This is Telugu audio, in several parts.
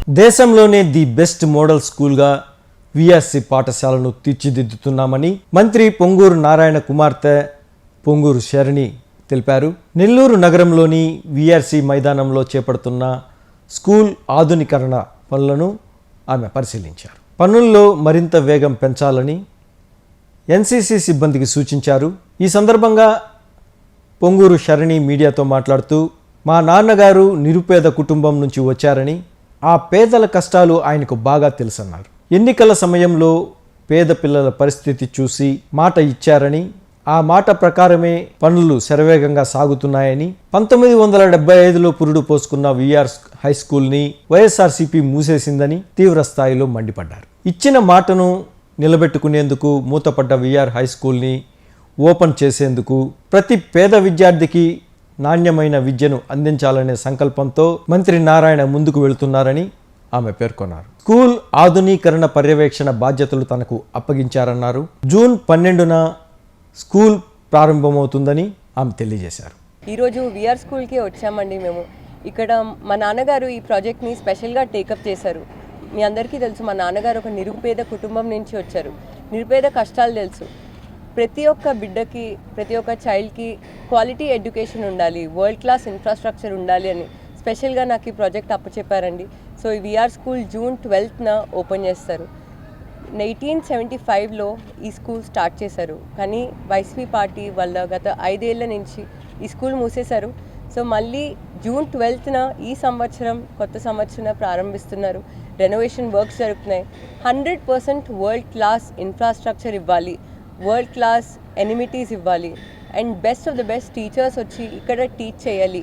దేశంలోనే ది బెస్ట్ మోడల్ స్కూల్గా విఆర్సి పాఠశాలను తీర్చిదిద్దుతున్నామని మంత్రి పొంగూరు నారాయణ కుమార్తె పొంగూరు శరణి తెలిపారు. నెల్లూరు నగరంలోని విఆర్సి మైదానంలో చేపడుతున్న స్కూల్ ఆధునీకరణ పనులను ఆమె పరిశీలించారు. పనుల్లో మరింత వేగం పెంచాలని ఎన్సీసీ సిబ్బందికి సూచించారు. ఈ సందర్భంగా పొంగూరు శరణి మీడియాతో మాట్లాడుతూ, మా నాన్నగారు నిరుపేద కుటుంబం నుంచి వచ్చారని, ఆ పేదల కష్టాలు ఆయనకు బాగా తెలుసన్నారు. ఎన్నికల సమయంలో పేద పిల్లల పరిస్థితి చూసి మాట ఇచ్చారని, ఆ మాట ప్రకారమే పనులు శరవేగంగా సాగుతున్నాయని, 1975లో పురుడు పోసుకున్న విఆర్ హై స్కూల్ని వైఎస్ఆర్సీపీ మూసేసిందని తీవ్ర స్థాయిలో మండిపడ్డారు. ఇచ్చిన మాటను నిలబెట్టుకునేందుకు మూతపడ్డ విఆర్ హై స్కూల్ని ఓపెన్ చేసేందుకు ప్రతి పేద విద్యార్థికి నాణ్యమైన విద్యను అందించాలనే సంకల్పంతో మంత్రి నారాయణ ముందుకు వెళుతున్నారని ఆమె పేర్కొన్నారు. స్కూల్ ఆధునీకరణ పర్యవేక్షణ బాధ్యతలు తనకు అప్పగించారన్నారు. జూన్ 12న స్కూల్ ప్రారంభమవుతుందని ఆమె తెలియజేశారు. ఈరోజు విఆర్ స్కూల్కి వచ్చామండి. మేము ఇక్కడ మా నాన్నగారు ఈ ప్రాజెక్ట్ని స్పెషల్గా టేకప్ చేశారు. మీ అందరికీ తెలుసు, మా నాన్నగారు ఒక నిరుపేద కుటుంబం నుంచి వచ్చారు. నిరుపేద కష్టాలు తెలుసు. ప్రతి ఒక్క బిడ్డకి, ప్రతి ఒక్క చైల్డ్కి క్వాలిటీ ఎడ్యుకేషన్ ఉండాలి, వరల్డ్ క్లాస్ ఇన్ఫ్రాస్ట్రక్చర్ ఉండాలి అని స్పెషల్గా నాకు ఈ ప్రాజెక్ట్ అప్పచెప్పారండి. సో ఈ విఆర్ స్కూల్ జూన్ 12న ఓపెన్ చేస్తారు. 1875లో ఈ స్కూల్ స్టార్ట్ చేశారు, కానీ వైసీపీ పార్టీ వాళ్ళ గత 5 ఏళ్ల నుంచి ఈ స్కూల్ మూసేశారు. సో మళ్ళీ జూన్ 12న ఈ సంవత్సరం కొత్త సంవత్సరం ప్రారంభిస్తున్నారు. రెనోవేషన్ వర్క్స్ జరుగుతున్నాయి. 100% వరల్డ్ క్లాస్ ఇన్ఫ్రాస్ట్రక్చర్ ఇవ్వాలి, వరల్డ్ క్లాస్ ఎనిమిటీస్ ఇవ్వాలి, and best of the best teachers వచ్చి ఇక్కడ టీచ్ చేయాలి.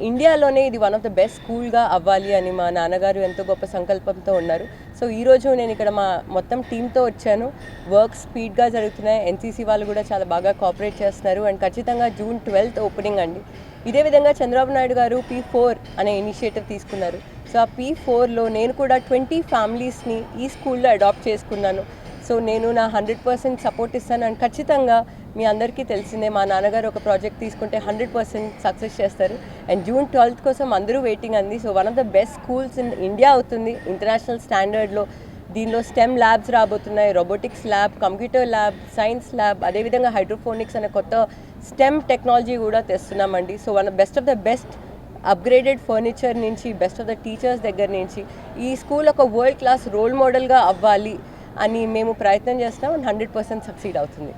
ఇండియాలోనే ఇది వన్ ఆఫ్ ద బెస్ట్ స్కూల్గా అవ్వాలి అని మా నాన్నగారు ఎంతో గొప్ప సంకల్పంతో ఉన్నారు. సో ఈరోజు నేను ఇక్కడ మా మొత్తం టీంతో వచ్చాను. వర్క్ స్పీడ్గా జరుగుతున్నాయి. ఎన్సీసీ వాళ్ళు కూడా చాలా బాగా కోఆపరేట్ చేస్తున్నారు. అండ్ ఖచ్చితంగా జూన్ 12th ఓపెనింగ్ అండి. ఇదే విధంగా చంద్రబాబు నాయుడు గారు P4 అనే ఇనిషియేటివ్ తీసుకున్నారు. సో ఆ P4లో నేను కూడా 20 ఫ్యామిలీస్ని ఈ స్కూల్లో అడాప్ట్ చేసుకున్నాను. సో నేను నా 100% సపోర్ట్ ఇస్తాను. అండ్ ఖచ్చితంగా మీ అందరికీ తెలిసిందే, మా నాన్నగారు ఒక ప్రాజెక్ట్ తీసుకుంటే 100% సక్సెస్ చేస్తారు. అండ్ జూన్ 12th కోసం అందరూ వెయిటింగ్ అంది. So one of the best schools in India అవుతుంది ఇంటర్నేషనల్ స్టాండర్డ్లో. దీనిలో స్టెమ్ ల్యాబ్స్ రాబోతున్నాయి, robotics lab, computer lab, science lab, అదేవిధంగా హైడ్రోఫోనిక్స్ అనే కొత్త స్టెమ్ టెక్నాలజీ కూడా తెస్తున్నామండి. So one best of the best upgraded furniture నుంచి, బెస్ట్ ఆఫ్ ద టీచర్స్ దగ్గర నుంచి ఈ స్కూల్ ఒక వరల్డ్ క్లాస్ రోల్ మోడల్గా అవ్వాలి అని మేము ప్రయత్నం చేస్తాం. 100% సక్సీడ్ అవుతుంది.